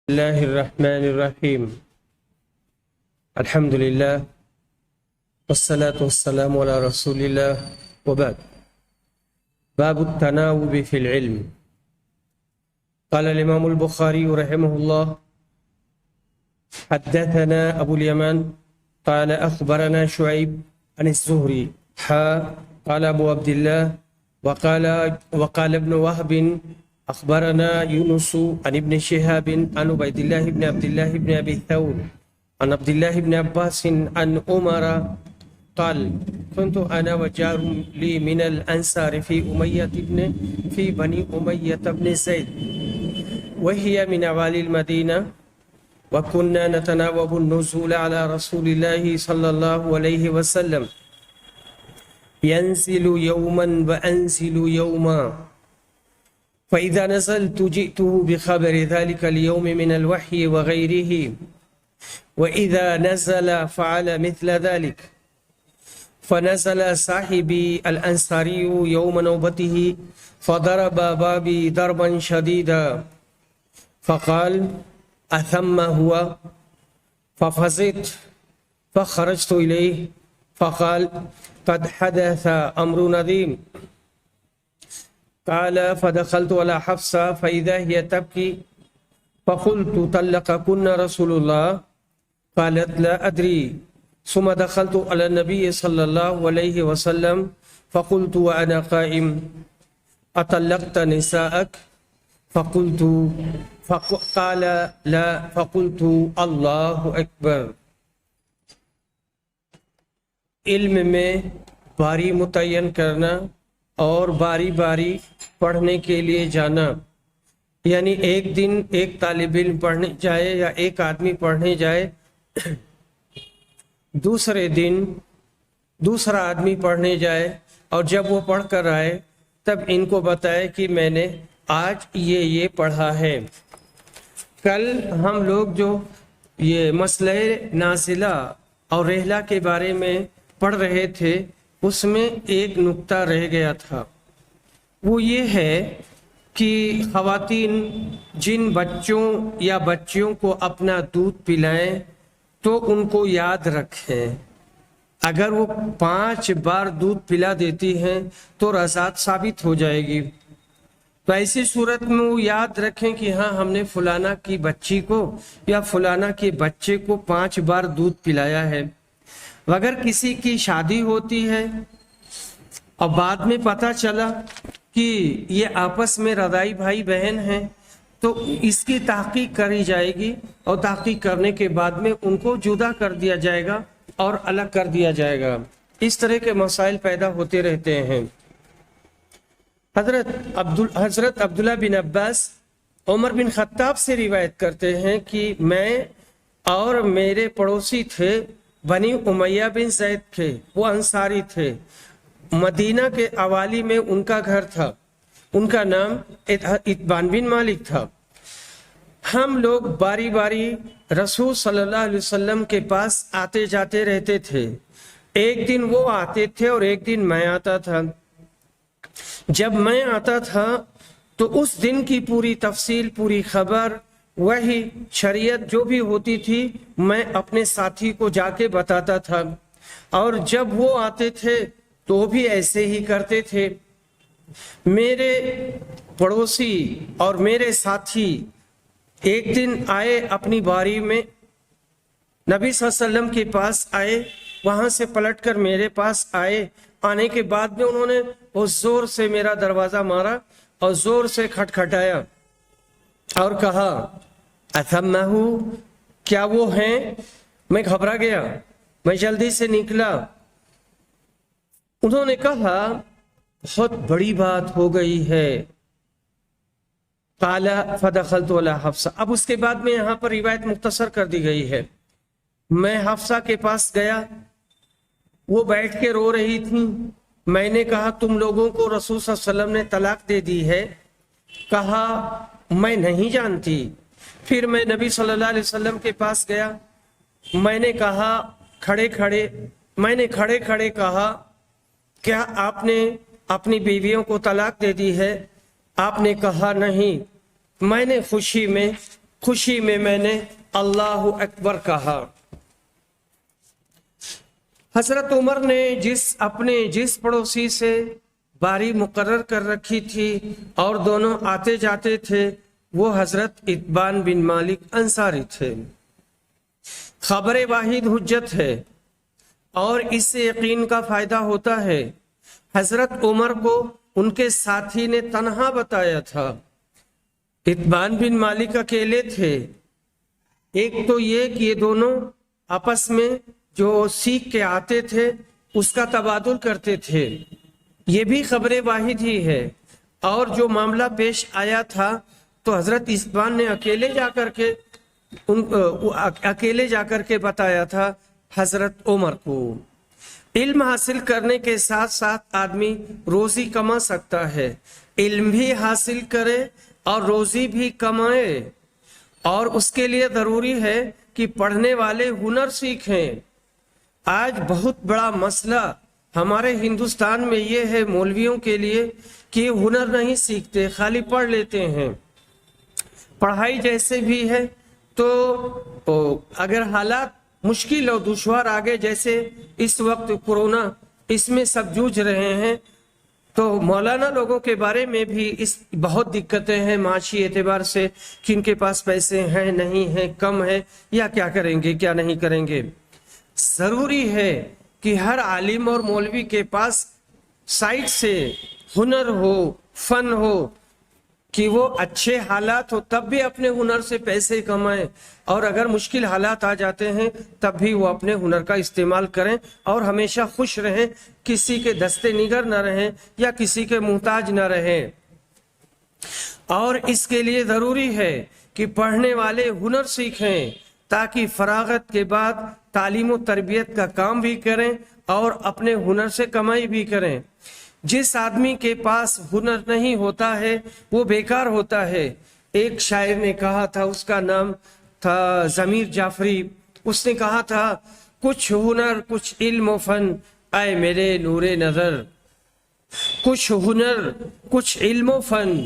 الله الرحمن الرحيم الحمد لله والصلاة والسلام على رسول الله وبعد باب التناوب في العلم. قال الإمام البخاري رحمه الله حدثنا أبو اليمان قال أخبرنا شعيب عن الزهري قال أبو عبد الله وقال ابن وهب أخبرنا يونس عن ابن شهاب عن عبيد الله بن عبد الله بن أبي ثور عن عبد الله بن عباس عن عمر قال كنت أنا وجار لي من الأنصار في بني أمية بن زيد وهي من أوائل المدينة وكنا نتناوب النزول على رسول الله صلى الله عليه وسلم ينزل يوما وأنزل يوما فإذا نزلت جئته بخبر ذلك اليوم من الوحي وغيره وإذا نزل فعل مثل ذلك. فنزل صاحبي الأنصاري يوم نوبته فضرب بابي ضربا شديدا فقال أثم هو؟ ففزعت فخرجت إليه فقال قد حدث أمر عظيم. قال فدخلت على حفصة فإذا هي تبكي فقلت طلقكن رسول الله؟ قالت لا أدري. ثم دخلت على النبي صلى الله عليه وسلم فقلت وأنا قائم أطلقت نساءك؟ قال لا. فقلت الله أكبر. علم میں باری متعین کرنا اور باری باری پڑھنے کے لیے جانا، یعنی ایک دن ایک طالب علم پڑھنے جائے یا ایک آدمی پڑھنے جائے، دوسرے دن دوسرا آدمی پڑھنے جائے، اور جب وہ پڑھ کر آئے تب ان کو بتائے کہ میں نے آج یہ پڑھا ہے۔ کل ہم لوگ جو یہ مسئلہ نازلہ اور رحلہ کے بارے میں پڑھ رہے تھے، اس میں ایک نقطہ رہ گیا تھا، وہ یہ ہے کہ خواتین جن بچوں یا بچیوں کو اپنا دودھ پلائیں تو ان کو یاد رکھیں، اگر وہ 5 بار دودھ پلا دیتی ہیں تو رضاعت ثابت ہو جائے گی، تو ایسی صورت میں وہ یاد رکھیں کہ ہاں ہم نے فلانا کی بچی کو یا فلانا کے بچے کو 5 بار دودھ پلایا ہے۔ اگر کسی کی شادی ہوتی ہے اور بعد میں پتہ چلا کہ یہ آپس میں رضاعی بھائی بہن ہیں تو اس کی تحقیق کری جائے گی، اور تحقیق کرنے کے بعد میں ان کو جدا کر دیا جائے گا اور الگ کر دیا جائے گا۔ اس طرح کے مسائل پیدا ہوتے رہتے ہیں۔ حضرت عبداللہ بن عباس عمر بن خطاب سے روایت کرتے ہیں کہ میں اور میرے پڑوسی تھے، بنی امیہ بن زید تھے، وہ انصاری تھے، مدینہ کے اوالی میں ان کا گھر تھا، ان کا نام اتبان بن مالک تھا۔ ہم لوگ باری باری رسول صلی اللہ علیہ وسلم کے پاس آتے جاتے رہتے تھے، ایک دن وہ آتے تھے اور ایک دن میں آتا تھا۔ جب میں آتا تھا تو اس دن کی پوری تفصیل، پوری خبر، وہی شریعت جو بھی ہوتی تھی میں اپنے ساتھی کو جا کے بتاتا تھا، اور جب وہ آتے تھے تو بھی ایسے ہی کرتے تھے۔ میرے پڑوسی اور میرے ساتھی ایک دن آئے، اپنی باری میں نبی صلی اللہ علیہ وسلم کے پاس آئے، وہاں سے پلٹ کر میرے پاس آئے۔ آنے کے بعد میں انہوں نے بہت زور سے میرا دروازہ مارا اور زور سے کھٹکھٹایا اور کہا اثمہ، کیا وہ ہیں؟ میں گھبرا گیا، میں جلدی سے نکلا۔ انہوں نے کہا بہت بڑی بات ہو گئی ہے۔ قال فدخلت علی حفصہ۔ اب اس کے بعد میں یہاں پر روایت مختصر کر دی گئی ہے۔ میں حفصہ کے پاس گیا، وہ بیٹھ کے رو رہی تھی۔ میں نے کہا تم لوگوں کو رسول صلی اللہ علیہ وسلم نے طلاق دے دی ہے؟ کہا میں نہیں جانتی۔ پھر میں نبی صلی اللہ علیہ وسلم کے پاس گیا، میں نے کہا کھڑے کھڑے کہا کیا آپ نے اپنی بیویوں کو طلاق دے دی ہے؟ آپ نے کہا نہیں۔ میں نے خوشی میں خوشی میں میں نے اللہ اکبر کہا۔ حضرت عمر نے جس پڑوسی سے باری مقرر کر رکھی تھی اور دونوں آتے جاتے تھے وہ حضرت اتبان بن مالک انصاری تھے۔ خبر واحد حجت ہے اور اس سے یقین کا فائدہ ہوتا ہے۔ حضرت عمر کو ان کے ساتھی نے تنہا بتایا تھا، اتبان بن مالک اکیلے تھے۔ ایک تو یہ کہ یہ دونوں آپس میں جو سیکھ کے آتے تھے اس کا تبادل کرتے تھے، یہ بھی خبر واحد ہی ہے۔ اور جو معاملہ پیش آیا تھا تو حضرت اتبان نے اکیلے جا کر کے بتایا تھا حضرت عمر کو۔ علم حاصل کرنے کے ساتھ ساتھ آدمی روزی کما سکتا ہے، علم بھی حاصل کرے اور روزی بھی کمائے، اور اس کے لیے ضروری ہے کہ پڑھنے والے ہنر سیکھیں۔ آج بہت بڑا مسئلہ ہمارے ہندوستان میں یہ ہے مولویوں کے لیے کہ یہ ہنر نہیں سیکھتے، خالی پڑھ لیتے ہیں۔ پڑھائی جیسے بھی ہے تو اگر حالات مشکل اور دشوار آگے جیسے اس وقت کورونا اس میں سب جوجھ رہے ہیں تو مولانا لوگوں کے بارے میں بھی بہت دقتیں ہیں معاشی اعتبار سے کہ ان کے پاس پیسے ہیں نہیں ہیں، کم ہے، یا کیا کریں گے کیا نہیں کریں گے۔ ضروری ہے کہ ہر عالم اور مولوی کے پاس سائٹ سے ہنر ہو، فن ہو، کہ وہ اچھے حالات ہو تب بھی اپنے ہنر سے پیسے کمائیں، اور اگر مشکل حالات آ جاتے ہیں تب بھی وہ اپنے ہنر کا استعمال کریں اور ہمیشہ خوش رہیں، کسی کے دستے نگر نہ رہیں یا کسی کے محتاج نہ رہیں۔ اور اس کے لیے ضروری ہے کہ پڑھنے والے ہنر سیکھیں تاکہ فراغت کے بعد تعلیم و تربیت کا کام بھی کریں اور اپنے ہنر سے کمائی بھی کریں۔ جس آدمی کے پاس ہنر نہیں ہوتا ہے وہ بیکار ہوتا ہے۔ ایک شاعر نے کہا تھا، اس کا نام تھا ضمیر جعفری، اس نے کہا تھا کچھ ہنر کچھ علم و فن اے میرے نور نظر، کچھ ہنر کچھ علم و فن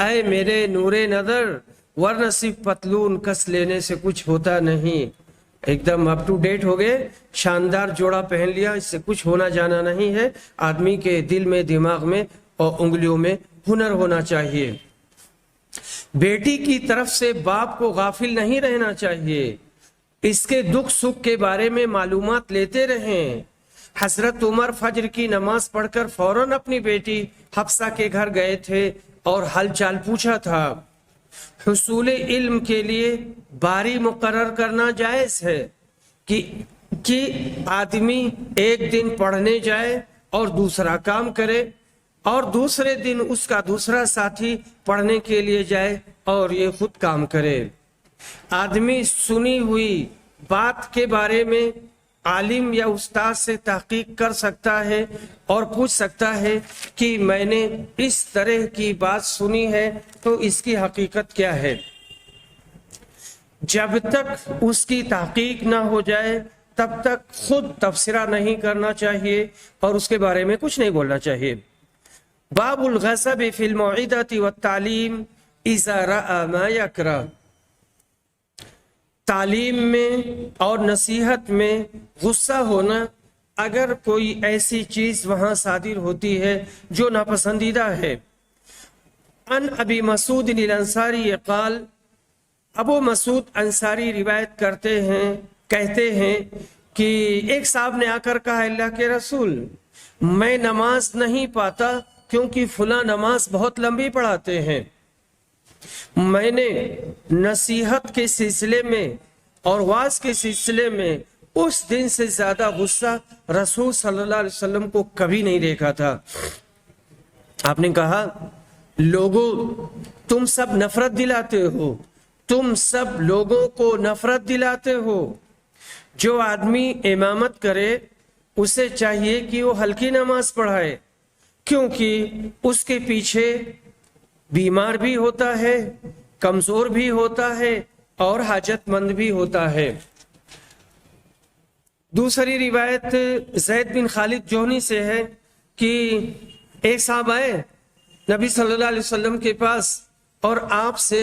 اے میرے نور نظر، ورنہ صرف پتلون کس لینے سے کچھ ہوتا نہیں۔ ایک دم اپ ٹو ڈیٹ ہو گئے، شاندار جوڑا پہن لیا، اس سے کچھ ہونا جانا نہیں ہے۔ آدمی کے دل میں، دماغ میں اور انگلیوں میں ہنر ہونا چاہیے۔ بیٹی کی طرف سے باپ کو غافل نہیں رہنا چاہیے، اس کے دکھ سکھ کے بارے میں معلومات لیتے رہیں۔ حضرت عمر فجر کی نماز پڑھ کر فوراً اپنی بیٹی حفصہ کے گھر گئے تھے اور حال چال پوچھا تھا۔ حصول علم کے لیے باری مقرر کرنا جائز ہے کہ آدمی ایک دن پڑھنے جائے اور دوسرا کام کرے، اور دوسرے دن اس کا دوسرا ساتھی پڑھنے کے لیے جائے اور یہ خود کام کرے۔ آدمی سنی ہوئی بات کے بارے میں عالم یا استاد سے تحقیق کر سکتا ہے اور پوچھ سکتا ہے کہ میں نے اس طرح کی بات سنی ہے تو اس کی حقیقت کیا ہے۔ جب تک اس کی تحقیق نہ ہو جائے تب تک خود تبصرہ نہیں کرنا چاہیے اور اس کے بارے میں کچھ نہیں بولنا چاہیے۔ باب الغضب فی الموعظۃ والتعلیم اذا رأى ما یکرہ، تعلیم میں اور نصیحت میں غصہ ہونا اگر کوئی ایسی چیز وہاں صادر ہوتی ہے جو ناپسندیدہ ہے۔ ان ابی مسعود الانصاری قال، ابو مسعود انصاری روایت کہتے ہیں کہ ایک صاحب نے آ کر کہا اللہ کے رسول، میں نماز نہیں پاتا کیونکہ فلاں نماز بہت لمبی پڑھاتے ہیں۔ میں نے نصیحت کے سلسلے میں اور واعظ کے سلسلے میں اس دن سے زیادہ غصہ رسول صلی اللہ علیہ وسلم کو کبھی نہیں دیکھا تھا۔ آپ نے کہا لوگوں تم سب نفرت دلاتے ہو، تم سب لوگوں کو نفرت دلاتے ہو۔ جو آدمی امامت کرے اسے چاہیے کہ وہ ہلکی نماز پڑھائے، کیونکہ اس کے پیچھے بیمار بھی ہوتا ہے، کمزور بھی ہوتا ہے اور حاجت مند بھی ہوتا ہے۔ دوسری روایت زید بن خالد جوہنی سے ہے کہ ایک صاحب آئے نبی صلی اللہ علیہ وسلم کے پاس اور آپ سے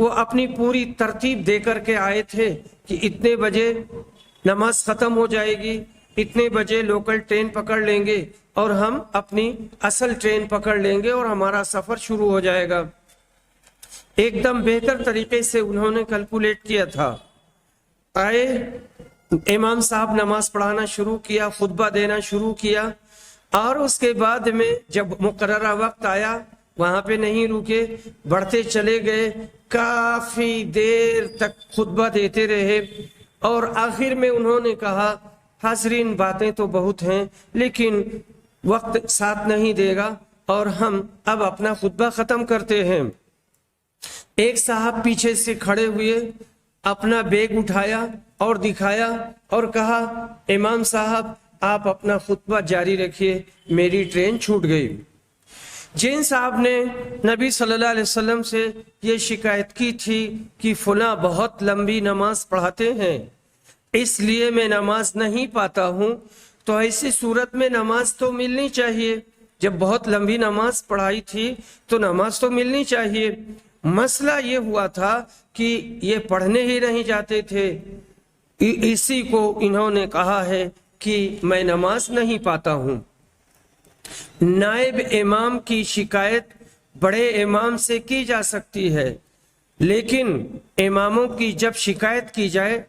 وہ اپنی پوری ترتیب دے کر کے آئے تھے کہ اتنے بجے نماز ختم ہو جائے گی، اتنے بجے لوکل ٹرین پکڑ لیں گے اور ہم اپنی اصل ٹرین پکڑ لیں گے اور ہمارا سفر شروع ہو جائے گا۔ ایک دم بہتر طریقے سے انہوں نے کیلکولیٹ کیا تھا۔ آئے، امام صاحب نماز پڑھانا شروع کیا، خطبہ دینا شروع کیا، اور اس کے بعد میں جب مقررہ وقت آیا وہاں پہ نہیں رکے، بڑھتے چلے گئے، کافی دیر تک خطبہ دیتے رہے، اور آخر میں انہوں نے کہا حاضرین باتیں تو بہت ہیں لیکن وقت ساتھ نہیں دے گا اور ہم اب اپنا خطبہ ختم کرتے ہیں۔ ایک صاحب پیچھے سے کھڑے ہوئے، اپنا بیگ اٹھایا اور دکھایا اور کہا امام صاحب آپ اپنا خطبہ جاری رکھیے، میری ٹرین چھوٹ گئی۔ جن صاحب نے نبی صلی اللہ علیہ وسلم سے یہ شکایت کی تھی کہ فلاں بہت لمبی نماز پڑھاتے ہیں اس لیے میں نماز نہیں پاتا ہوں، تو ایسی صورت میں نماز تو ملنی چاہیے، جب بہت لمبی نماز پڑھائی تھی تو نماز تو ملنی چاہیے۔ مسئلہ یہ ہوا تھا کہ یہ پڑھنے ہی نہیں جاتے تھے، اسی کو انہوں نے کہا ہے کہ میں نماز نہیں پاتا ہوں۔ نائب امام کی شکایت بڑے امام سے کی جا سکتی ہے، لیکن اماموں کی جب شکایت کی جائے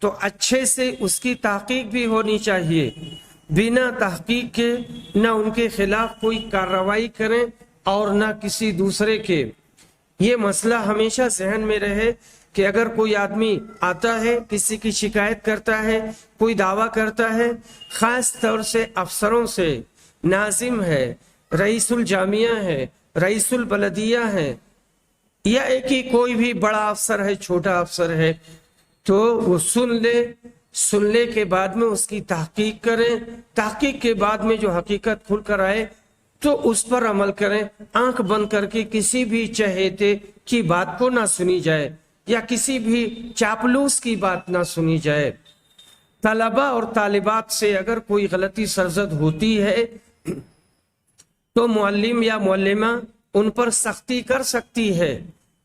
تو اچھے سے اس کی تحقیق بھی ہونی چاہیے، بنا تحقیق کے نہ ان کے خلاف کوئی کارروائی کریں اور نہ کسی دوسرے کے۔ یہ مسئلہ ہمیشہ ذہن میں رہے کہ اگر کوئی آدمی آتا ہے، کسی کی شکایت کرتا ہے، کوئی دعویٰ کرتا ہے، خاص طور سے افسروں سے، ناظم ہے، رئیس الجامعہ ہے، رئیس البلدیہ ہے، یا ایک ہی کوئی بھی بڑا افسر ہے، چھوٹا افسر ہے، تو وہ سننے کے بعد میں اس کی تحقیق کریں، تحقیق کے بعد میں جو حقیقت کھل کر آئے تو اس پر عمل کریں، آنکھ بند کر کے کسی بھی چہیتے کی بات کو نہ سنی جائے یا کسی بھی چاپلوس کی بات نہ سنی جائے۔ طلبہ اور طالبات سے اگر کوئی غلطی سرزد ہوتی ہے تو معلم یا معلمہ ان پر سختی کر سکتی ہے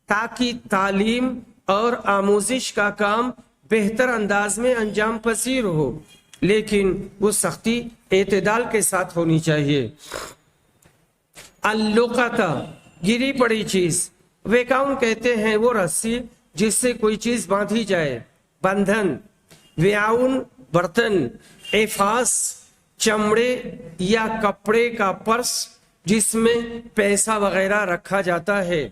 تاکہ تعلیم اور آموزش کا کام بہتر انداز میں انجام پذیر ہو، لیکن وہ سختی اعتدال کے ساتھ ہونی چاہیے۔ اللقطہ، گری پڑی چیز، ویکاؤن کہتے ہیں وہ رسی جس سے کوئی چیز باندھی جائے، بندھن۔ ویاؤن برتن، ایفاس چمڑے یا کپڑے کا پرس جس میں پیسہ وغیرہ رکھا جاتا ہے۔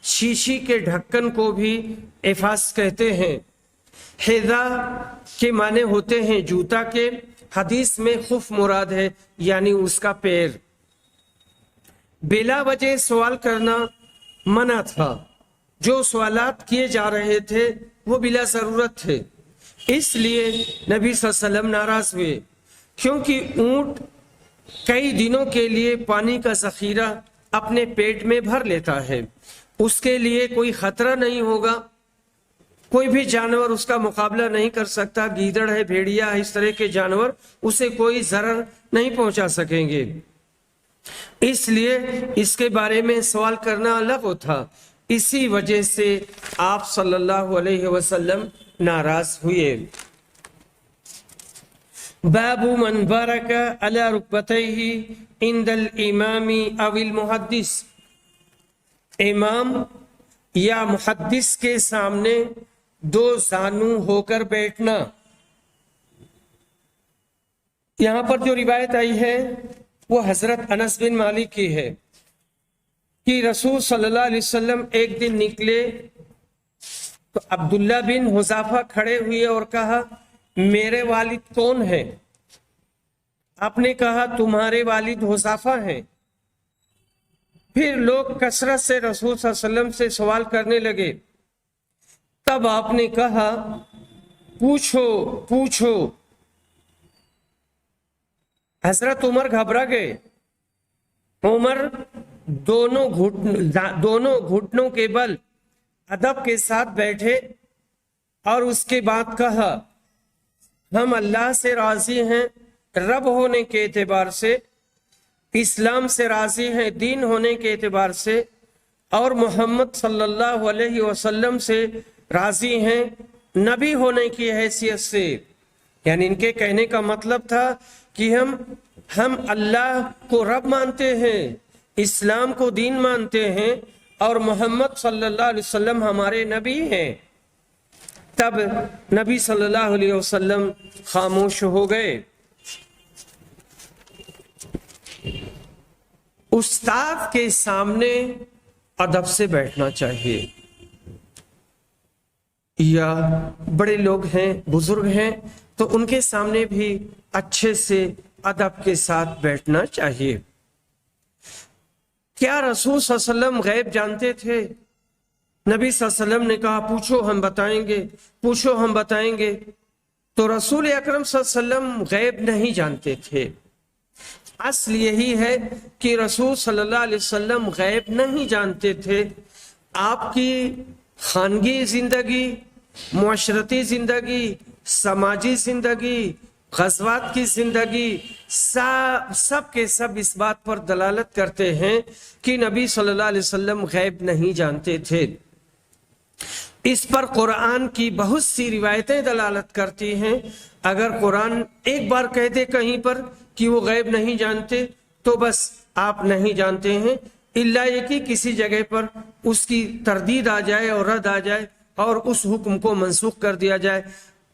شیشی کے ڈھکن کو بھی ایفاس کہتے ہیں۔ حذا کے معنی ہوتے ہیں جوتا کے، حدیث میں خف مراد ہے یعنی اس کا پیر۔ بلا وجہ سوال کرنا منع تھا، جو سوالات کیے جا رہے تھے وہ بلا ضرورت تھے، اس لیے نبی صلی اللہ علیہ وسلم ناراض ہوئے، کیونکہ اونٹ کئی دنوں کے لیے پانی کا ذخیرہ اپنے پیٹ میں بھر لیتا ہے، اس کے لیے کوئی خطرہ نہیں ہوگا، کوئی بھی جانور اس کا مقابلہ نہیں کر سکتا، گیدڑ ہے، بھیڑیا ہے، اس طرح کے جانور اسے کوئی ضرر نہیں پہنچا سکیں گے، اس لیے اس کے بارے میں سوال کرنا الگ تھا، اسی وجہ سے آپ صلی اللہ علیہ وسلم ناراض ہوئے۔ باب من بارک علی رکبتیہ عند الامام او المحدث، امام یا محدث کے سامنے دو زانو ہو کر بیٹھنا۔ یہاں پر جو روایت آئی ہے وہ حضرت انس بن مالک کی ہے کہ رسول صلی اللہ علیہ وسلم ایک دن نکلے تو عبداللہ بن حذافہ کھڑے ہوئے اور کہا میرے والد کون ہیں؟ آپ نے کہا تمہارے والد حذافہ ہیں۔ پھر لوگ کثرت سے رسول صلی اللہ علیہ وسلم سے سوال کرنے لگے، تب آپ نے کہا پوچھو پوچھو۔ حضرت عمر گھبرا گئے، عمر دونوں گھٹنوں کے بل ادب کے ساتھ بیٹھے اور اس کے بعد کہا ہم اللہ سے راضی ہیں رب ہونے کے اعتبار سے، اسلام سے راضی ہیں دین ہونے کے اعتبار سے، اور محمد صلی اللہ علیہ وسلم سے راضی ہیں نبی ہونے کی حیثیت سے. یعنی ان کے کہنے کا مطلب تھا کہ ہم اللہ کو رب مانتے ہیں، اسلام کو دین مانتے ہیں، اور محمد صلی اللہ علیہ وسلم ہمارے نبی ہیں. تب نبی صلی اللہ علیہ وسلم خاموش ہو گئے. استاد کے سامنے ادب سے بیٹھنا چاہیے، یا بڑے لوگ ہیں، بزرگ ہیں، تو ان کے سامنے بھی اچھے سے ادب کے ساتھ بیٹھنا چاہیے. کیا رسول صلی اللہ علیہ وسلم غیب جانتے تھے؟ نبی صلی اللہ علیہ وسلم نے کہا پوچھو ہم بتائیں گے، پوچھو ہم بتائیں گے. تو رسول اکرم صلی اللہ علیہ وسلم غیب نہیں جانتے تھے. اصل یہی ہے کہ رسول صلی اللہ علیہ وسلم غیب نہیں جانتے تھے. آپ کی خانگی زندگی، معاشرتی زندگی، سماجی زندگی، غزوات کی زندگی، سب کے سب اس بات پر دلالت کرتے ہیں کہ نبی صلی اللہ علیہ وسلم غیب نہیں جانتے تھے. اس پر قرآن کی بہت سی روایتیں دلالت کرتی ہیں. اگر قرآن ایک بار کہہ دے کہیں پر کہ وہ غیب نہیں جانتے تو بس آپ نہیں جانتے ہیں، الا یہ کہ کسی جگہ پر اس کی تردید آ جائے اور رد آ جائے اور اس حکم کو منسوخ کر دیا جائے،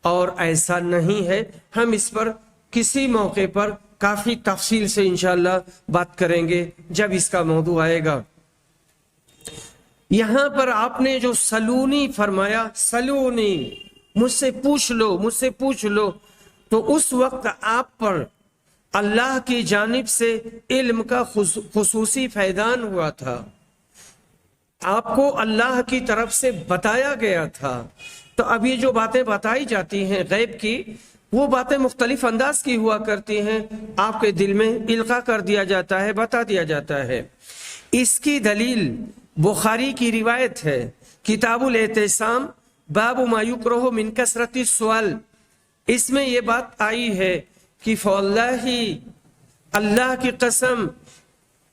اور ایسا نہیں ہے. ہم اس پر کسی موقع پر کافی تفصیل سے انشاءاللہ بات کریں گے جب اس کا موضوع آئے گا. یہاں پر آپ نے جو سلونی فرمایا، سلونی، مجھ سے پوچھ لو، مجھ سے پوچھ لو، تو اس وقت آپ پر اللہ کی جانب سے علم کا خصوصی فیضان ہوا تھا. آپ کو اللہ کی طرف سے بتایا گیا تھا. تو اب یہ جو باتیں بتائی جاتی ہیں غیب کی، وہ باتیں مختلف انداز کی ہوا کرتی ہیں، آپ کے دل میں القاء کر دیا جاتا ہے، بتا دیا جاتا ہے. اس کی دلیل بخاری کی روایت ہے، کتاب الاعتصام، باب ما یکرہ من کثرت السؤال. اس میں یہ بات آئی ہے کہ فواللہ، اللہ کی قسم،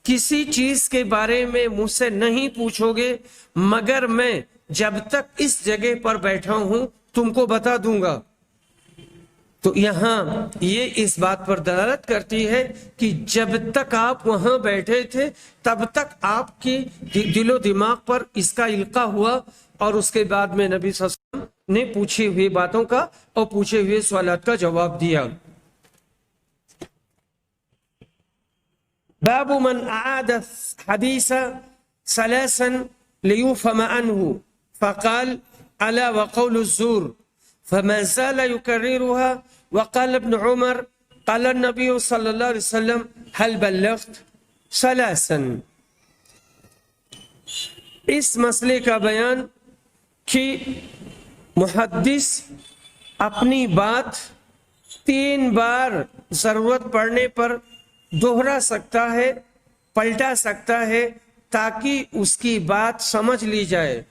کسی چیز کے بارے میں مجھ سے نہیں پوچھو گے مگر میں جب تک اس جگہ پر بیٹھا ہوں تم کو بتا دوں گا. تو یہاں یہ اس بات پر دلالت کرتی ہے کہ جب تک آپ وہاں بیٹھے تھے تب تک آپ کی دل و دماغ پر اس کا القاء ہوا، اور اس کے بعد میں نبی صلی اللہ علیہ وسلم نے پوچھی ہوئی باتوں کا اور پوچھے ہوئے سوالات کا جواب دیا. باب من اعاد حدیث ثلاثا لیفهم عنه فقال الا وقول الزور فما زال يكررها. وقال ابن عمر قال النبي صلی اللہ علیہ وسلم هل بلغت ثلاثا. اس مسئلے کا بیان کہ محدث اپنی بات 3 بار ضرورت پڑنے پر دوہرا سکتا ہے، پلٹا سکتا ہے، تاکہ اس کی بات سمجھ لی جائے.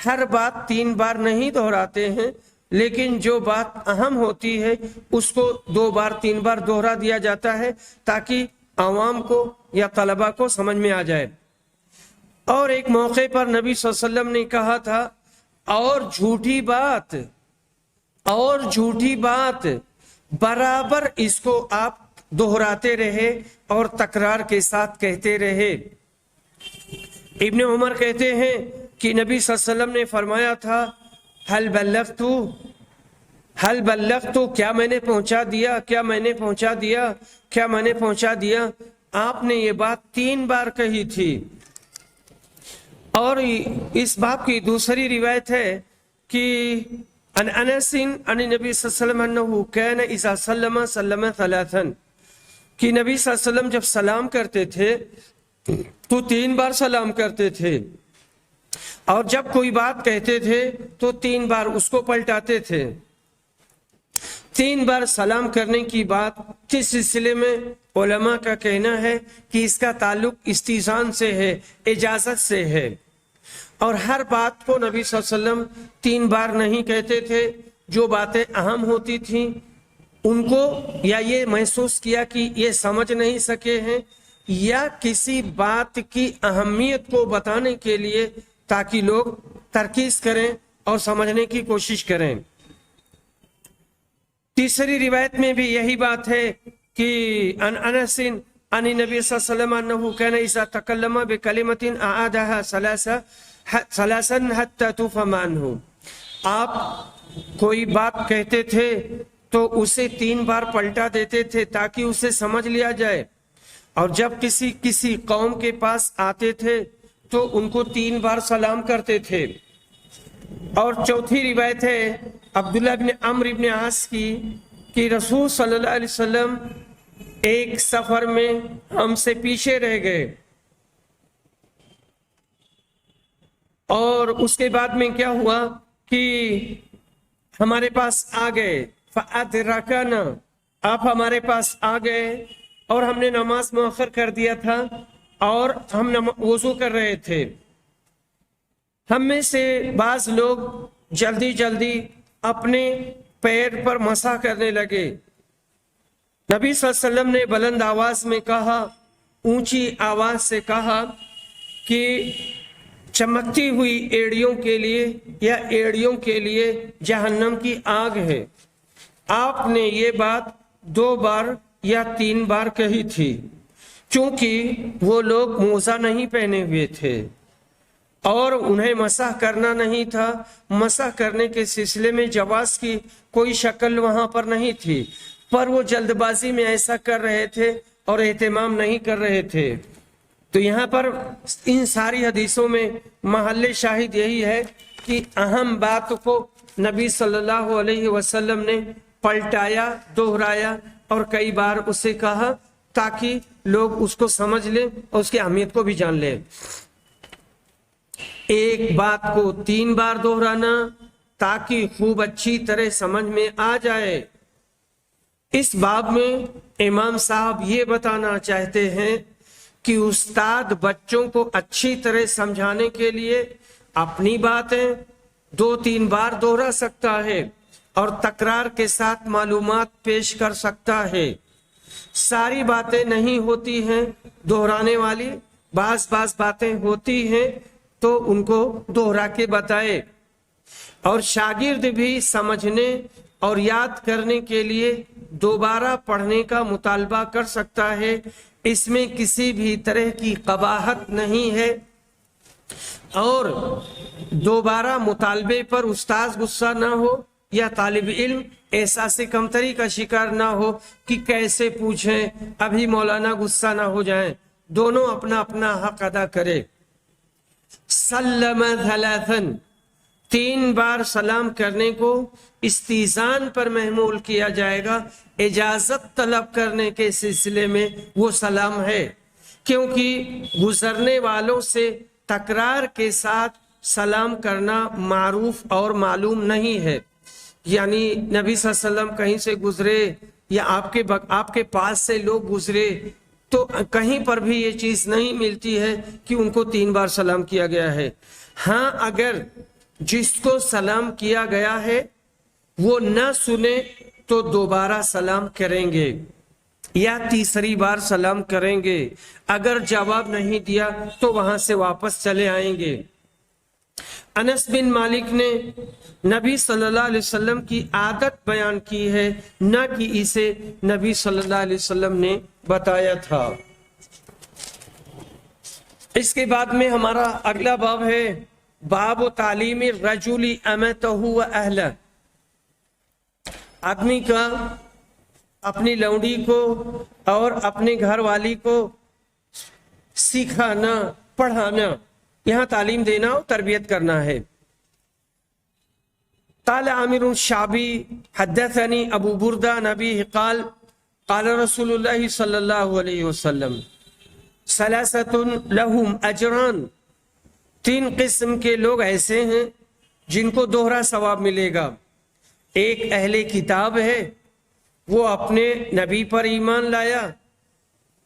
ہر بات 3 بار نہیں دہراتے ہیں، لیکن جو بات اہم ہوتی ہے اس کو 2 بار 3 بار دوہرا دیا جاتا ہے تاکہ عوام کو یا طلبہ کو سمجھ میں آ جائے. اور ایک موقع پر نبی صلی اللہ علیہ وسلم نے کہا تھا، اور جھوٹی بات برابر اس کو آپ دہراتے رہے اور تکرار کے ساتھ کہتے رہے. ابن عمر کہتے ہیں کہ نبی صلی اللہ علیہ وسلم نے فرمایا تھا، حل بلغت، کیا میں نے پہنچا دیا، کیا میں نے پہنچا دیا، کیا میں نے پہنچا دیا. آپ نے یہ بات 3 بار کہی تھی. اور اس باب کی دوسری روایت ہے کہ ان انس ان نبی صلی اللہ علیہ وسلم انه كان اذا سلم ثلاثا، کہ نبی صلی اللہ علیہ وسلم جب سلام کرتے تھے تو 3 بار سلام کرتے تھے، اور جب کوئی بات کہتے تھے تو 3 بار اس کو پلٹاتے تھے. 3 بار سلام کرنے کی بات کس سلسلے میں؟ علماء کا کہنا ہے کہ اس کا تعلق استئذان سے ہے، اجازت سے ہے. اور ہر بات کو نبی صلی اللہ علیہ وسلم 3 بار نہیں کہتے تھے. جو باتیں اہم ہوتی تھیں ان کو، یا یہ محسوس کیا کہ یہ سمجھ نہیں سکے ہیں، یا کسی بات کی اہمیت کو بتانے کے لیے تاکہ لوگ ترکیز کریں اور سمجھنے کی کوشش کریں۔ تیسری روایت میں بھی یہی بات ہے کہ ان انس عن نبی صلی اللہ علیہ وسلم انه كان اذا تكلم بكلمه اعادها ثلاثا حتى تفهم عنه، آپ کوئی بات کہتے تھے تو اسے 3 بار پلٹا دیتے تھے تاکہ اسے سمجھ لیا جائے، اور جب کسی قوم کے پاس آتے تھے تو ان کو 3 بار سلام کرتے تھے۔ اور چوتھی روایت ہے عبداللہ بن عمرو بن عاص کی کہ رسول صلی اللہ علیہ وسلم ایک سفر میں ہم سے پیچھے رہ گئے، اور اس کے بعد میں کیا ہوا کہ ہمارے پاس آ گئے، فَأَدْرَكَنَا، آپ ہمارے پاس آ گئے اور ہم نے نماز مؤخر کر دیا تھا اور ہم وضو کر رہے تھے۔ ہم میں سے بعض لوگ جلدی جلدی اپنے پیر پر مسح کرنے لگے۔ نبی صلی اللہ علیہ وسلم نے بلند آواز میں کہا، اونچی آواز سے کہا کہ چمکتی ہوئی ایڑیوں کے لیے یا ایڑیوں کے لیے جہنم کی آگ ہے۔ آپ نے یہ بات 2 بار یا 3 بار کہی تھی، چونکہ وہ لوگ موزہ نہیں پہنے ہوئے تھے اور انہیں مسح کرنا نہیں تھا۔ مسح کرنے کے سلسلے میں جواز کی کوئی شکل وہاں پر نہیں تھی، پر وہ جلد بازی میں ایسا کر رہے تھے اور اہتمام نہیں کر رہے تھے۔ تو یہاں پر ان ساری حدیثوں میں محل شاہد یہی ہے کہ اہم بات کو نبی صلی اللہ علیہ وسلم نے پلٹایا، دہرایا اور کئی بار اسے کہا تاکہ لوگ اس کو سمجھ لیں اور اس کی اہمیت کو بھی جان لیں۔ ایک بات کو 3 بار دہرانا تاکہ خوب اچھی طرح سمجھ میں آ جائے۔ اس باب میں امام صاحب یہ بتانا چاہتے ہیں کہ استاد بچوں کو اچھی طرح سمجھانے کے لیے اپنی باتیں 2-3 بار دہرا سکتا ہے اور تکرار کے ساتھ معلومات پیش کر سکتا ہے۔ ساری باتیں نہیں ہوتی ہیں دہرانے والی، بعض باتیں ہوتی ہیں تو ان کو دہرا کے بتائے، اور شاگرد بھی سمجھنے اور یاد کرنے کے لیے دوبارہ پڑھنے کا مطالبہ کر سکتا ہے۔ اس میں کسی بھی طرح کی قباحت نہیں ہے، اور دوبارہ مطالبے پر استاذ غصہ نہ ہو یا طالب علم احساس کمتری کا شکار نہ ہو کہ کیسے پوچھیں، ابھی مولانا غصہ نہ ہو جائیں۔ دونوں اپنا اپنا حق ادا کرے۔ سلم ثلاثاً، 3 بار سلام کرنے کو استیزان پر محمول کیا جائے گا، اجازت طلب کرنے کے سلسلے میں وہ سلام ہے، کیونکہ گزرنے والوں سے تکرار کے ساتھ سلام کرنا معروف اور معلوم نہیں ہے۔ یعنی نبی صلی اللہ علیہ وسلم کہیں سے گزرے یا آپ کے پاس سے لوگ گزرے تو کہیں پر بھی یہ چیز نہیں ملتی ہے کہ ان کو 3 بار سلام کیا گیا ہے۔ ہاں، اگر جس کو سلام کیا گیا ہے وہ نہ سنے تو دوبارہ سلام کریں گے یا تیسری بار سلام کریں گے۔ اگر جواب نہیں دیا تو وہاں سے واپس چلے آئیں گے۔ انس بن مالک نے نبی صلی اللہ علیہ وسلم کی عادت بیان کی ہے، نہ کہ اسے نبی صلی اللہ علیہ وسلم نے بتایا تھا۔ اس کے بعد میں ہمارا اگلا باب ہے باب تعلیم الرجل امتہ و اہلہ۔ آدمی کا اپنی لونڈی کو اور اپنے گھر والی کو سکھانا، پڑھانا، یہاں تعلیم دینا اور تربیت کرنا ہے۔ قال عامر الشعبی حدثني ابو بردہ نبی قال قال رسول اللہ صلی اللہ علیہ وسلم ثلاثۃ لهم اجران، 3 قسم کے لوگ ایسے ہیں جن کو دوہرا ثواب ملے گا۔ ایک اہل کتاب ہے، وہ اپنے نبی پر ایمان لایا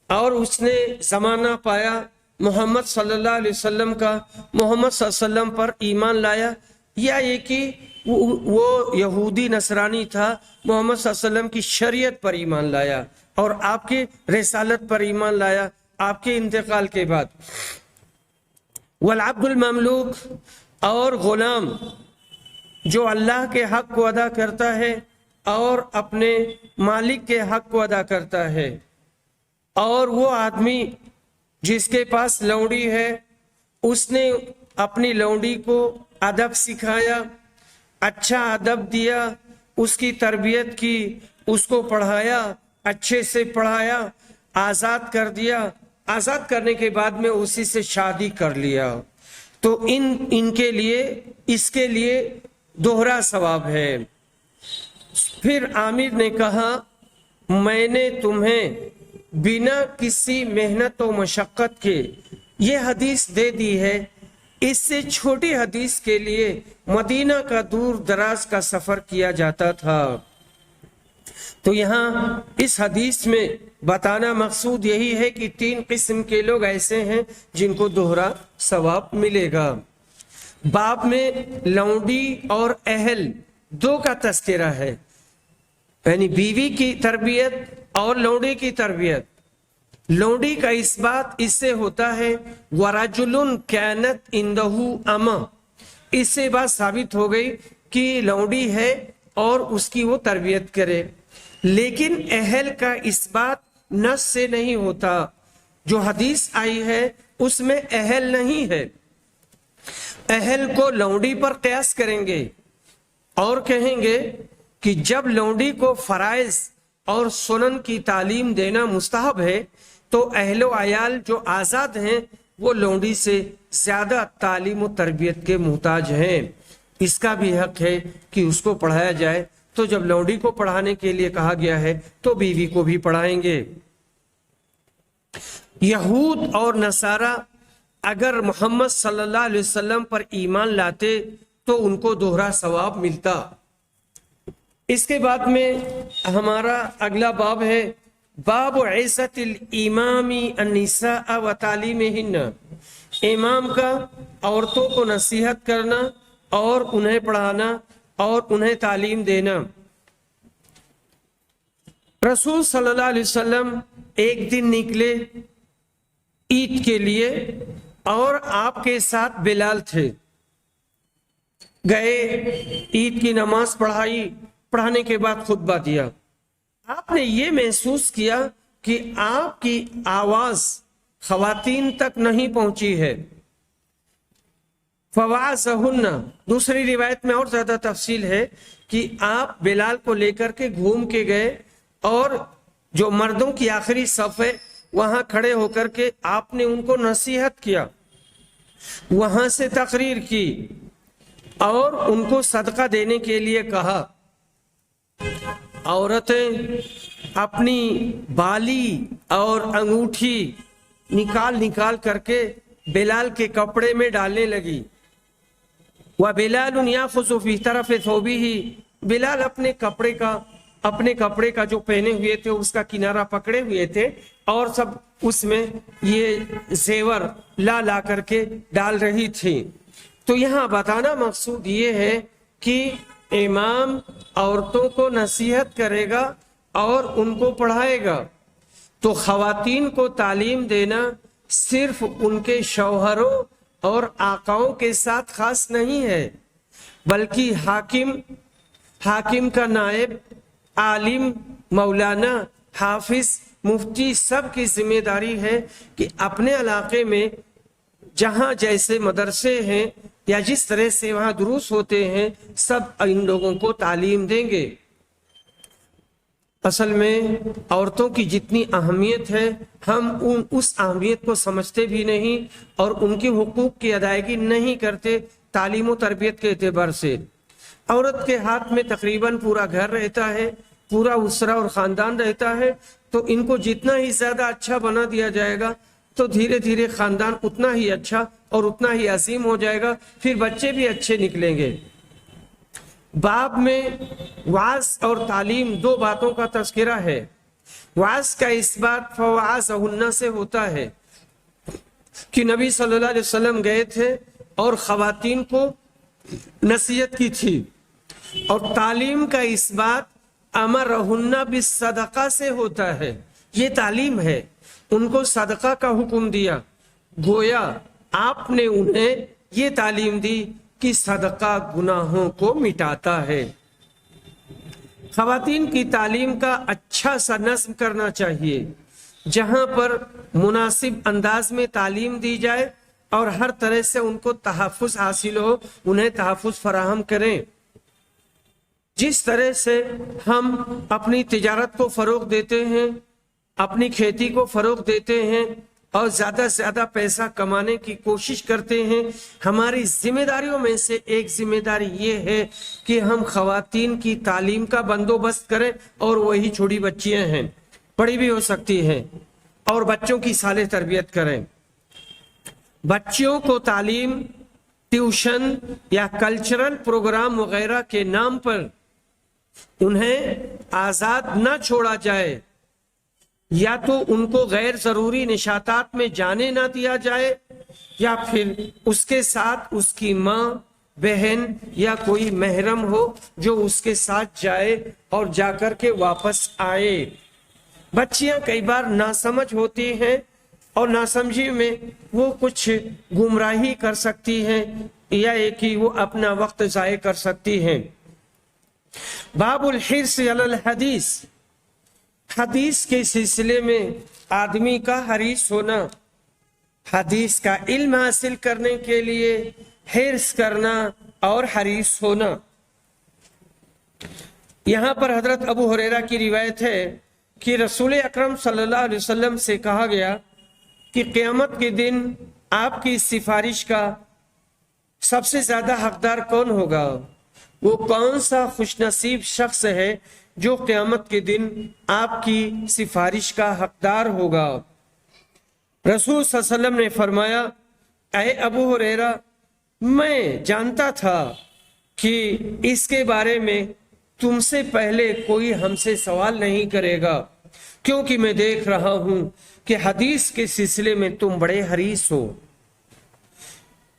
اور اس نے زمانہ پایا محمد صلی اللہ علیہ وسلم کا، محمد صلی اللہ علیہ وسلم پر ایمان لایا، یا یہ کہ وہ یہودی نصرانی تھا، محمد صلی اللہ علیہ وسلم کی شریعت پر ایمان لایا اور آپ کے رسالت پر ایمان لایا، آپ کے انتقال کے بعد. والعبد المملوک اور غلام جو اللہ کے حق کو ادا کرتا ہے اور اپنے مالک کے حق کو ادا کرتا ہے. اور وہ آدمی جس کے پاس لونڈی ہے اس نے اپنی لونڈی کو ادب سکھایا، اچھا ادب دیا، اس کی تربیت کی، اس کو پڑھایا، اچھے سے پڑھایا، آزاد کر دیا، آزاد کرنے کے بعد میں اسی سے شادی کر لیا، تو ان کے لیے اس کے لیے دوہرا ثواب ہے. پھر عامر نے کہا میں نے تمہیں بنا کسی محنت و مشقت کے یہ حدیث دے دی ہے. اس سے چھوٹی حدیث کے لیے مدینہ کا دور دراز کا سفر کیا جاتا تھا. تو یہاں اس حدیث میں بتانا مقصود یہی ہے کہ 3 قسم کے لوگ ایسے ہیں جن کو دوہرا ثواب ملے گا. باب میں لونڈی اور اہل 2 کا تذکرہ ہے، یعنی بیوی کی تربیت اور لونڈی کی تربیت. لونڈی کا اس بات اس سے ہوتا ہے وَرَجُلٌ كَانَتْ عِنْدَهُ أَمَةٌ، اس سے بات ثابت ہو گئی کہ لونڈی ہے اور اس کی وہ تربیت کرے. لیکن اہل کا اس بات نص سے نہیں ہوتا، جو حدیث آئی ہے اس میں اہل نہیں ہے. اہل کو لونڈی پر قیاس کریں گے اور کہیں گے کہ جب لونڈی کو فرائض اور سنن کی تعلیم دینا مستحب ہے تو اہل و عیال جو آزاد ہیں وہ لونڈی سے زیادہ تعلیم و تربیت کے محتاج ہیں. اس کا بھی حق ہے کہ اس کو پڑھایا جائے. تو جب لونڈی کو پڑھانے کے لیے کہا گیا ہے تو بیوی کو بھی پڑھائیں گے. یہود اور نصارہ اگر محمد صلی اللہ علیہ وسلم پر ایمان لاتے تو ان کو دوہرا ثواب ملتا. اس کے بعد میں ہمارا اگلا باب ہے باب عزت الامام النساء و تعلیمہن، امام کا عورتوں کو نصیحت کرنا اور انہیں پڑھانا اور انہیں تعلیم دینا. رسول صلی اللہ علیہ وسلم ایک دن نکلے عید کے لیے اور آپ کے ساتھ بلال تھے. گئے، عید کی نماز پڑھائی، پڑھانے کے بعد خطبہ دیا. آپ نے یہ محسوس کیا کہ آپ کی آواز خواتین تک نہیں پہنچی ہے. فوعظہن، دوسری روایت میں اور زیادہ تفصیل ہے کہ آپ بلال کو لے کر کے گھوم کے گئے اور جو مردوں کی آخری صف ہے وہاں کھڑے ہو کر کے آپ نے ان کو نصیحت کیا، وہاں سے تقریر کی اور ان کو صدقہ دینے کے لیے کہا. عورتیں اپنی بالی اور انگوٹھی نکال کر کے بلال کے کپڑے میں ڈالنے لگی. وَبِلَالٌ يَأْخُذُ فِي طَرَفِ ثَوْبِهِ، بلال اپنے کپڑے کا جو پہنے ہوئے تھے اس کا کنارہ پکڑے ہوئے تھے اور سب اس میں یہ زیور لا کر کے ڈال رہی تھی. تو یہاں بتانا مقصود یہ ہے کہ امام عورتوں کو نصیحت کرے گا اور ان کو پڑھائے گا. تو خواتین کو تعلیم دینا صرف ان کے شوہروں اور آقاؤں کے ساتھ خاص نہیں ہے، بلکہ حاکم کا نائب، عالم، مولانا، حافظ، مفتی، سب کی ذمہ داری ہے کہ اپنے علاقے میں جہاں جیسے مدرسے ہیں یا جس طرح سے وہاں دروس ہوتے ہیں سب ان لوگوں کو تعلیم دیں گے. اصل میں عورتوں کی جتنی اہمیت ہے ہم اس اہمیت کو سمجھتے بھی نہیں اور ان کے حقوق کی ادائیگی نہیں کرتے تعلیم و تربیت کے اعتبار سے. عورت کے ہاتھ میں تقریباً پورا گھر رہتا ہے، پورا اسرہ اور خاندان رہتا ہے، تو ان کو جتنا ہی زیادہ اچھا بنا دیا جائے گا تو دھیرے دھیرے خاندان اتنا ہی اچھا اور اتنا ہی عظیم ہو جائے گا، پھر بچے بھی اچھے نکلیں گے. باب میں وعظ اور تعلیم 2 باتوں کا تذکرہ ہے. وعظ کا اس بات فوعظہن سے ہوتا ہے کہ نبی صلی اللہ علیہ وسلم گئے تھے اور خواتین کو نصیحت کی تھی، اور تعلیم کا اس بات امرہن بالصدقہ سے ہوتا ہے. یہ تعلیم ہے ان کو صدقہ کا حکم دیا، گویا آپ نے انہیں یہ تعلیم دی کہ صدقہ گناہوں کو مٹاتا ہے۔ خواتین کی تعلیم کا اچھا سا نظم کرنا چاہیے، جہاں پر مناسب انداز میں تعلیم دی جائے اور ہر طرح سے ان کو تحفظ حاصل ہو، انہیں تحفظ فراہم کریں۔ جس طرح سے ہم اپنی تجارت کو فروغ دیتے ہیں، اپنی کھیتی کو فروغ دیتے ہیں اور زیادہ سے زیادہ پیسہ کمانے کی کوشش کرتے ہیں، ہماری ذمہ داریوں میں سے ایک ذمہ داری یہ ہے کہ ہم خواتین کی تعلیم کا بندوبست کریں، اور وہی چھوٹی بچیاں ہیں، بڑی بھی ہو سکتی ہیں، اور بچوں کی صالح تربیت کریں۔ بچیوں کو تعلیم، ٹیوشن یا کلچرل پروگرام وغیرہ کے نام پر انہیں آزاد نہ چھوڑا جائے، یا تو ان کو غیر ضروری نشاطات میں جانے نہ دیا جائے، یا پھر اس کے ساتھ اس کی ماں، بہن یا کوئی محرم ہو جو اس کے ساتھ جائے اور جا کر کے واپس آئے۔ بچیاں کئی بار ناسمجھ ہوتی ہیں اور ناسمجھی میں وہ کچھ گمراہی کر سکتی ہیں، یا ایک ہی وہ اپنا وقت ضائع کر سکتی ہیں۔ باب الحرص علی الحدیث، حدیث کے سلسلے میں آدمی کا حریص ہونا، حدیث کا علم حاصل کرنے کے لیے حرص کرنا اور حریص ہونا۔ یہاں پر حضرت ابو ہریرہ کی روایت ہے کہ رسول اکرم صلی اللہ علیہ وسلم سے کہا گیا کہ قیامت کے دن آپ کی سفارش کا سب سے زیادہ حقدار کون ہوگا؟ وہ کون سا خوش نصیب شخص ہے جو قیامت کے دن آپ کی سفارش کا حقدار ہوگا؟ رسول صلی اللہ علیہ وسلم نے فرمایا، اے ابو ہریرہ، میں جانتا تھا کہ اس کے بارے میں تم سے پہلے کوئی ہم سے سوال نہیں کرے گا، کیونکہ میں دیکھ رہا ہوں کہ حدیث کے سلسلے میں تم بڑے حریص ہو۔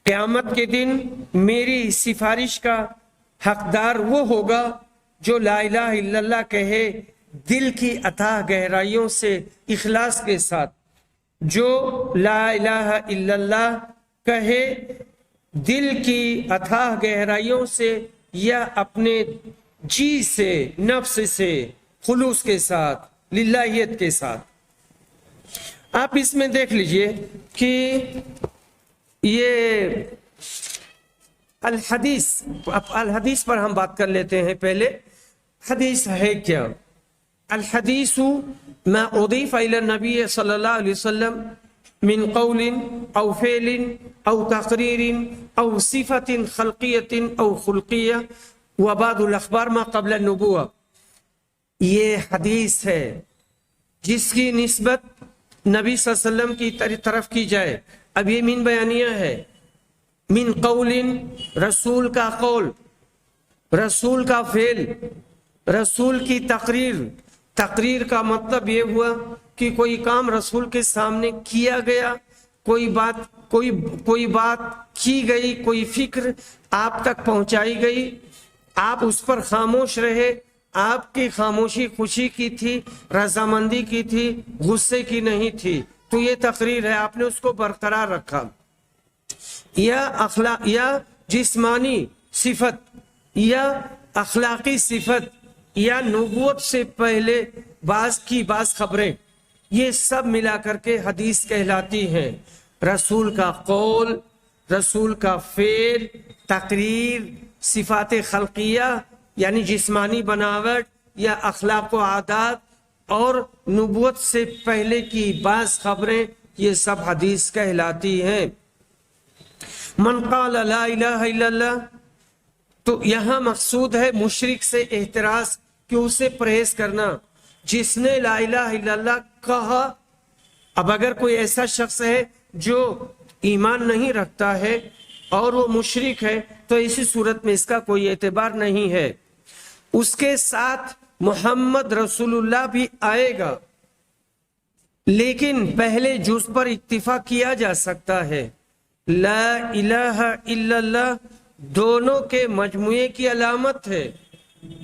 قیامت کے دن میری سفارش کا حقدار وہ ہوگا جو لا الہ الا اللہ کہے دل کی اتھاہ گہرائیوں سے اخلاص کے ساتھ، جو لا الہ الا اللہ کہے دل کی اتھاہ گہرائیوں سے یا اپنے جی سے، نفس سے، خلوص کے ساتھ، للہیت کے ساتھ۔ آپ اس میں دیکھ لیجئے کہ یہ الحدیث پر ہم بات کر لیتے ہیں۔ پہلے حدیث ہے کیا؟ الحدیث ما اضیف الی النبی صلی اللہ علیہ وسلم من قول او فعل او تقریر او صفت خلقیت او خلقیہ وبعض الاخبار ما قبل النبوہ۔ یہ حدیث ہے جس کی نسبت نبی صلی اللہ علیہ وسلم کی طرف کی جائے۔ اب یہ من بیانیہ ہے۔ من قول، رسول کا قول، رسول کا فعل، رسول کی تقریر۔ تقریر کا مطلب یہ ہوا کہ کوئی کام رسول کے سامنے کیا گیا، کوئی بات کی گئی، کوئی فکر آپ تک پہنچائی گئی، آپ اس پر خاموش رہے، آپ کی خاموشی خوشی کی تھی، رضامندی کی تھی، غصے کی نہیں تھی، تو یہ تقریر ہے، آپ نے اس کو برقرار رکھا۔ یا جسمانی صفت یا اخلاقی صفت یا نبوت سے پہلے بعض خبریں، یہ سب ملا کر کے حدیث کہلاتی ہیں۔ رسول کا قول، رسول کا فعل، تقریر، صفات خلقیہ یعنی جسمانی بناوٹ یا اخلاق و عادات، اور نبوت سے پہلے کی بعض خبریں، یہ سب حدیث کہلاتی ہیں۔ من قال لا الہ الا اللہ، تو یہاں مقصود ہے مشرک سے احتراز، کہ اسے پرہیز کرنا جس نے لا الہ الا اللہ کہا۔ اب اگر کوئی ایسا شخص ہے جو ایمان نہیں رکھتا ہے اور وہ مشرک ہے، تو اسی صورت میں اس کا کوئی اعتبار نہیں ہے۔ اس کے ساتھ محمد رسول اللہ بھی آئے گا، لیکن پہلے جز پر اکتفا کیا جا سکتا ہے۔ لا الہ الا اللہ دونوں کے مجموعے کی علامت ہے۔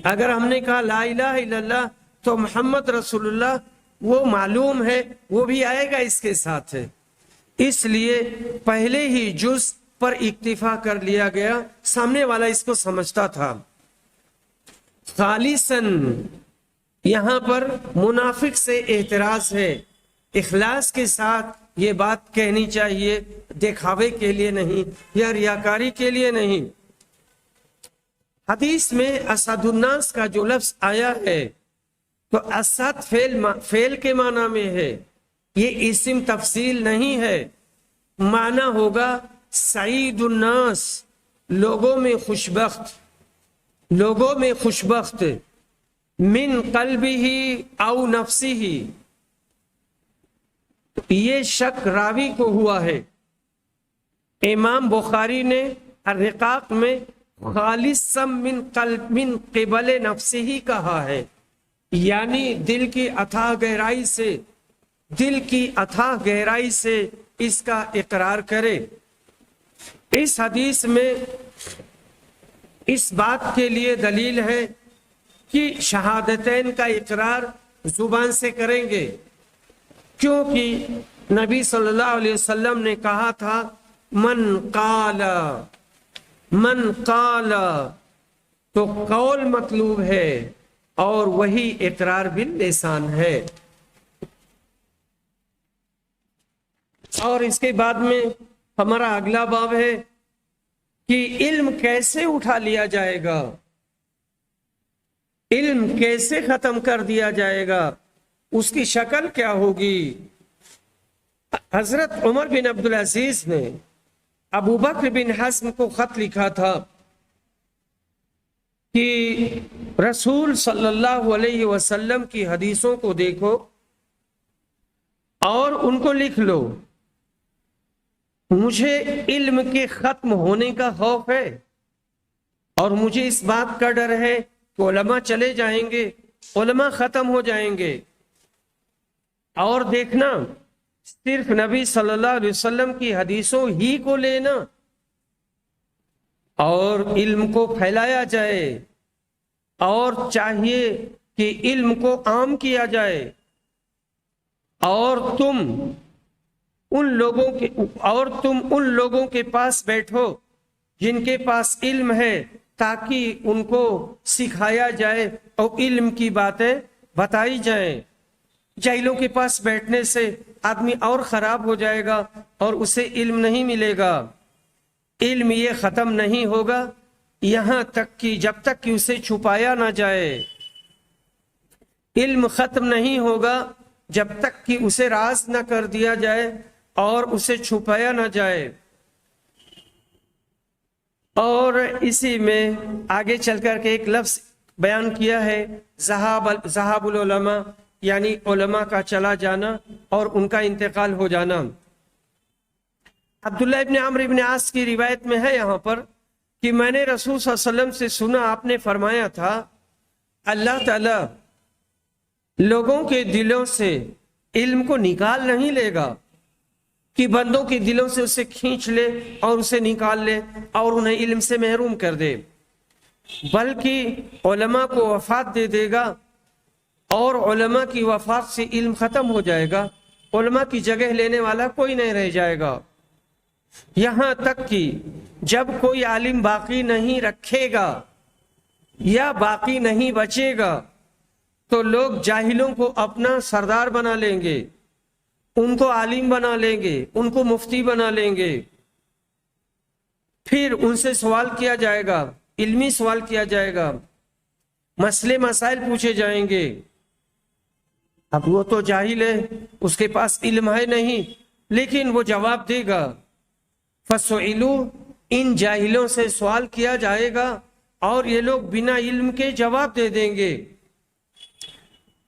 اگر ہم نے کہا لا الہ الا اللہ تو محمد رسول اللہ وہ معلوم ہے، وہ بھی آئے گا اس کے ساتھ ہے، اس لیے پہلے ہی جز پر اکتفا کر لیا گیا، سامنے والا اس کو سمجھتا تھا۔ خالصاً یہاں پر منافق سے اعتراض ہے، اخلاص کے ساتھ یہ بات کہنی چاہیے، دکھاوے کے لیے نہیں یا ریاکاری کے لیے نہیں۔ حدیث میں اسد الناس کا جو لفظ آیا ہے تو اسد فعل کے معنی میں ہے، یہ اسم تفصیل نہیں ہے، معنی ہوگا سعید الناس، لوگوں میں خوشبخت، لوگوں میں خوشبخت، من قلبہ او نفسہ، یہ شک راوی کو ہوا ہے۔ امام بخاری نے الرقاق میں خالصا من قبل نفسہ ہی کہا ہے، یعنی دل کی اتھاہ گہرائی سے، دل کی اتھاہ گہرائی سے اس کا اقرار کرے۔ اس حدیث میں اس بات کے لیے دلیل ہے کہ شہادتین کا اقرار زبان سے کریں گے، کیونکہ نبی صلی اللہ علیہ وسلم نے کہا تھا من قال، تو قول مطلوب ہے اور وہی اقرار باللسان ہے۔ اور اس کے بعد میں ہمارا اگلا باب ہے کہ علم کیسے اٹھا لیا جائے گا، علم کیسے ختم کر دیا جائے گا، اس کی شکل کیا ہوگی۔ حضرت عمر بن عبدالعزیز نے ابو بکر بن حزم کو خط لکھا تھا کہ رسول صلی اللہ علیہ وسلم کی حدیثوں کو دیکھو اور ان کو لکھ لو، مجھے علم کے ختم ہونے کا خوف ہے اور مجھے اس بات کا ڈر ہے کہ علماء چلے جائیں گے، علماء ختم ہو جائیں گے، اور دیکھنا صرف نبی صلی اللہ علیہ وسلم کی حدیثوں ہی کو لینا اور علم کو پھیلایا جائے، اور چاہیے کہ علم کو عام کیا جائے، اور تم ان لوگوں کے پاس بیٹھو جن کے پاس علم ہے، تاکہ ان کو سکھایا جائے اور علم کی باتیں بتائی جائیں۔ جاہلوں کے پاس بیٹھنے سے آدمی اور خراب ہو جائے گا اور اسے علم نہیں ملے گا۔ علم یہ ختم نہیں ہوگا یہاں تک کہ جب تک کہ اسے چھپایا نہ جائے، علم ختم نہیں ہوگا جب تک کہ اسے راز نہ کر دیا جائے اور اسے چھپایا نہ جائے۔ اور اسی میں آگے چل کر کے ایک لفظ بیان کیا ہے، ذہاب العلماء، یعنی علماء کا چلا جانا اور ان کا انتقال ہو جانا۔ عبداللہ ابن عمرو ابن عاص کی روایت میں ہے یہاں پر کہ میں نے رسول صلی اللہ علیہ وسلم سے سنا، آپ نے فرمایا تھا اللہ تعالی لوگوں کے دلوں سے علم کو نکال نہیں لے گا کہ بندوں کے دلوں سے اسے کھینچ لے اور اسے نکال لے اور انہیں علم سے محروم کر دے، بلکہ علماء کو وفات دے دے گا، اور علماء کی وفات سے علم ختم ہو جائے گا، علماء کی جگہ لینے والا کوئی نہیں رہ جائے گا، یہاں تک کہ جب کوئی عالم باقی نہیں رکھے گا یا باقی نہیں بچے گا تو لوگ جاہلوں کو اپنا سردار بنا لیں گے، ان کو عالم بنا لیں گے، ان کو مفتی بنا لیں گے، پھر ان سے سوال کیا جائے گا، علمی سوال کیا جائے گا، مسئلے مسائل پوچھے جائیں گے۔ اب وہ تو جاہل ہے، اس کے پاس علم ہے نہیں، لیکن وہ جواب دے گا۔ فَسُئِلُوا، ان جاہلوں سے سوال کیا جائے گا اور یہ لوگ بنا علم کے جواب دے دیں گے،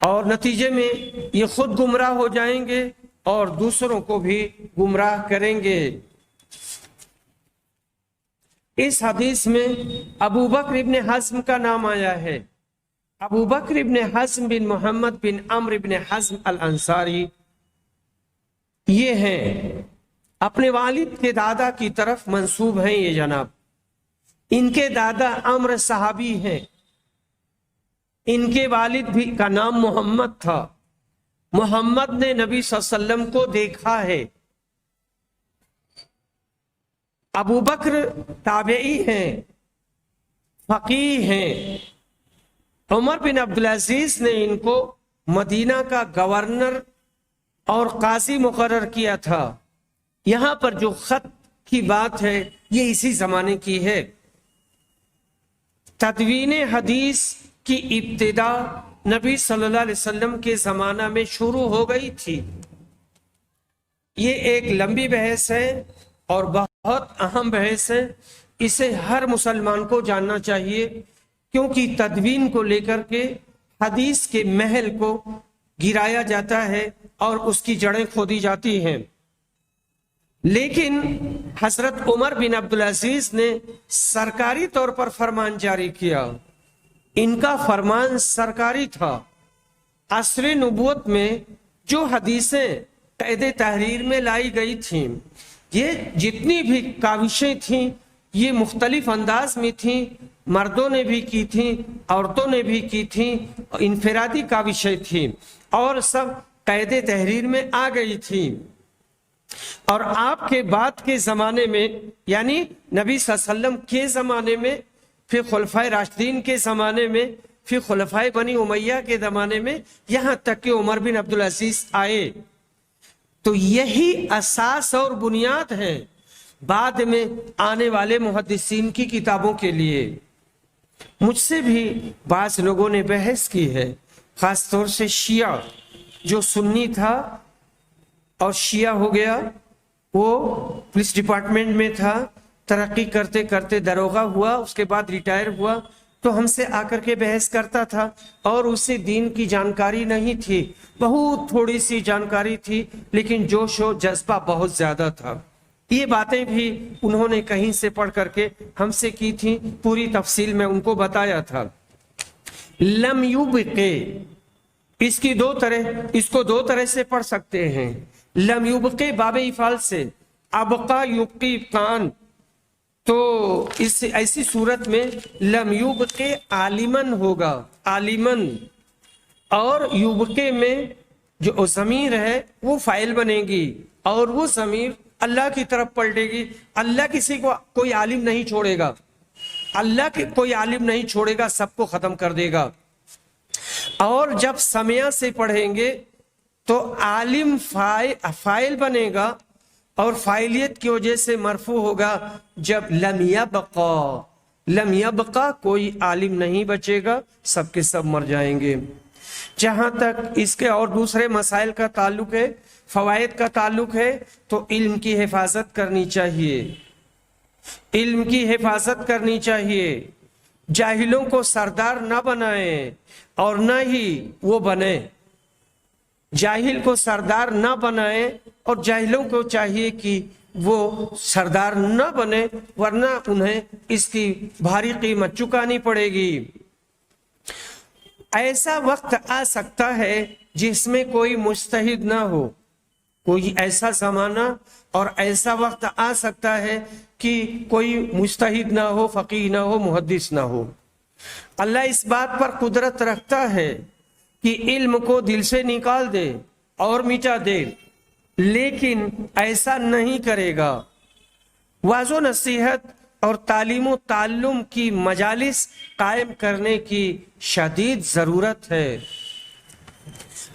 اور نتیجے میں یہ خود گمراہ ہو جائیں گے اور دوسروں کو بھی گمراہ کریں گے۔ اس حدیث میں ابو بکر ابن حزم کا نام آیا ہے۔ ابو بکر ابن حزم بن محمد بن عمرو ابن حزم الانصاری، یہ ہیں اپنے والد کے دادا کی طرف منسوب ہیں یہ جناب۔ ان کے دادا عمرو صحابی ہیں، ان کے والد بھی کا نام محمد تھا، محمد نے نبی صلی اللہ علیہ وسلم کو دیکھا ہے۔ ابو بکر تابعی ہیں، فقیہ ہیں، عمر بن عبدالعزیز نے ان کو مدینہ کا گورنر اور قاضی مقرر کیا تھا۔ یہاں پر جو خط کی بات ہے یہ اسی زمانے کی ہے۔ تدوین حدیث کی ابتدا نبی صلی اللہ علیہ وسلم کے زمانہ میں شروع ہو گئی تھی۔ یہ ایک لمبی بحث ہے اور بہت اہم بحث ہے، اسے ہر مسلمان کو جاننا چاہیے، کیونکہ تدوین کو لے کر کے حدیث کے محل کو گرایا جاتا ہے اور اس کی جڑیں کھودی جاتی ہیں۔ لیکن حضرت عمر بن عبدالعزیز نے سرکاری طور پر فرمان جاری کیا۔ ان کا فرمان سرکاری تھا۔ عصر نبوت میں جو حدیثیں قید تحریر میں لائی گئی تھیں، یہ جتنی بھی کاوشیں تھیں یہ مختلف انداز میں تھیں، مردوں نے بھی کی تھیں، عورتوں نے بھی کی تھیں، انفرادی کاوشیں تھیں اور سب قید تحریر میں آ گئی تھیں۔ اور آپ کے بعد کے زمانے میں، یعنی نبی صلی اللہ علیہ وسلم کے زمانے میں، پھر خلفائے راشدین کے زمانے میں، پھر خلفائے بنی امیہ کے زمانے میں، یہاں تک کہ عمر بن عبدالعزیز آئے، تو یہی اساس اور بنیاد ہے بعد میں آنے والے محدثین کی کتابوں کے لیے۔ مجھ سے بھی بعض لوگوں نے بحث کی ہے، خاص طور سے شیعہ، جو سنی تھا اور شیعہ ہو گیا، وہ پولیس ڈپارٹمنٹ میں تھا، ترقی کرتے کرتے داروغہ ہوا، اس کے بعد ریٹائر ہوا، تو ہم سے آ کر کے بحث کرتا تھا اور اسے دین کی جانکاری نہیں تھی، بہت تھوڑی سی جانکاری تھی، لیکن جوش و جذبہ بہت زیادہ تھا۔ یہ باتیں بھی انہوں نے کہیں سے پڑھ کر کے ہم سے کی تھی، پوری تفصیل میں ان کو بتایا تھا۔ لم یبقے، اس کو دو طرح سے پڑھ سکتے ہیں۔ لم یبقے باب افعال سے، ابقا یبقی ابقان، تو اس ایسی صورت میں لم یبقے عالمن ہوگا، عالمن، اور یبقے میں جو ضمیر ہے وہ فاعل بنے گی اور وہ ضمیر اللہ کی طرف پلٹے گی۔ اللہ کسی کو کوئی عالم نہیں چھوڑے گا، اللہ کے کوئی عالم نہیں چھوڑے گا، سب کو ختم کر دے گا۔ اور جب سمیع سے پڑھیں گے تو عالم فاعل بنے گا اور فاعلیت کی وجہ سے مرفوع ہوگا۔ جب لم یبقا کوئی عالم نہیں بچے گا، سب کے سب مر جائیں گے۔ جہاں تک اس کے اور دوسرے مسائل کا تعلق ہے، فوائد کا تعلق ہے، تو علم کی حفاظت کرنی چاہیے، علم کی حفاظت کرنی چاہیے۔ جاہلوں کو سردار نہ بنائیں اور نہ ہی وہ بنے، جاہل کو سردار نہ بنائیں اور جاہلوں کو چاہیے کہ وہ سردار نہ بنے، ورنہ انہیں اس کی بھاری قیمت چکانی پڑے گی۔ ایسا وقت آ سکتا ہے جس میں کوئی مجتہد نہ ہو، کوئی ایسا زمانہ اور ایسا وقت آ سکتا ہے کہ کوئی مجتہد نہ ہو، فقیہ نہ ہو، محدث نہ ہو۔ اللہ اس بات پر قدرت رکھتا ہے کہ علم کو دل سے نکال دے اور مٹا دے، لیکن ایسا نہیں کرے گا۔ واعظ و نصیحت اور تعلیم و تعلم کی مجالس قائم کرنے کی شدید ضرورت ہے۔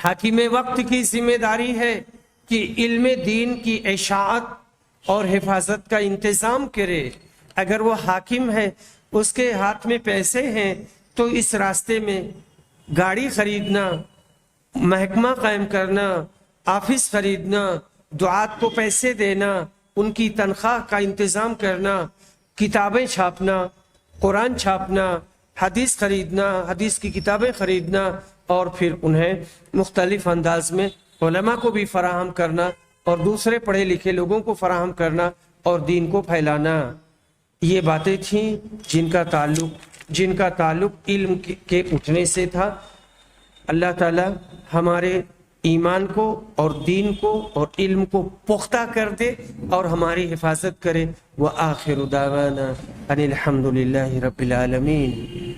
حاکم وقت کی ذمہ داری ہے کہ علم دین کی اشاعت اور حفاظت کا انتظام کرے۔ اگر وہ حاکم ہے، اس کے ہاتھ میں پیسے ہیں، تو اس راستے میں گاڑی خریدنا، محکمہ قائم کرنا، آفس خریدنا، دعات کو پیسے دینا، ان کی تنخواہ کا انتظام کرنا، کتابیں چھاپنا، قرآن چھاپنا، حدیث خریدنا، حدیث کی کتابیں خریدنا، اور پھر انہیں مختلف انداز میں علماء کو بھی فراہم کرنا اور دوسرے پڑھے لکھے لوگوں کو فراہم کرنا اور دین کو پھیلانا۔ یہ باتیں تھیں جن کا تعلق علم کے اٹھنے سے تھا۔ اللہ تعالی ہمارے ایمان کو اور دین کو اور علم کو پختہ کر دے اور ہماری حفاظت کرے۔ وآخر دعوانا ان الحمد للہ رب العالمین۔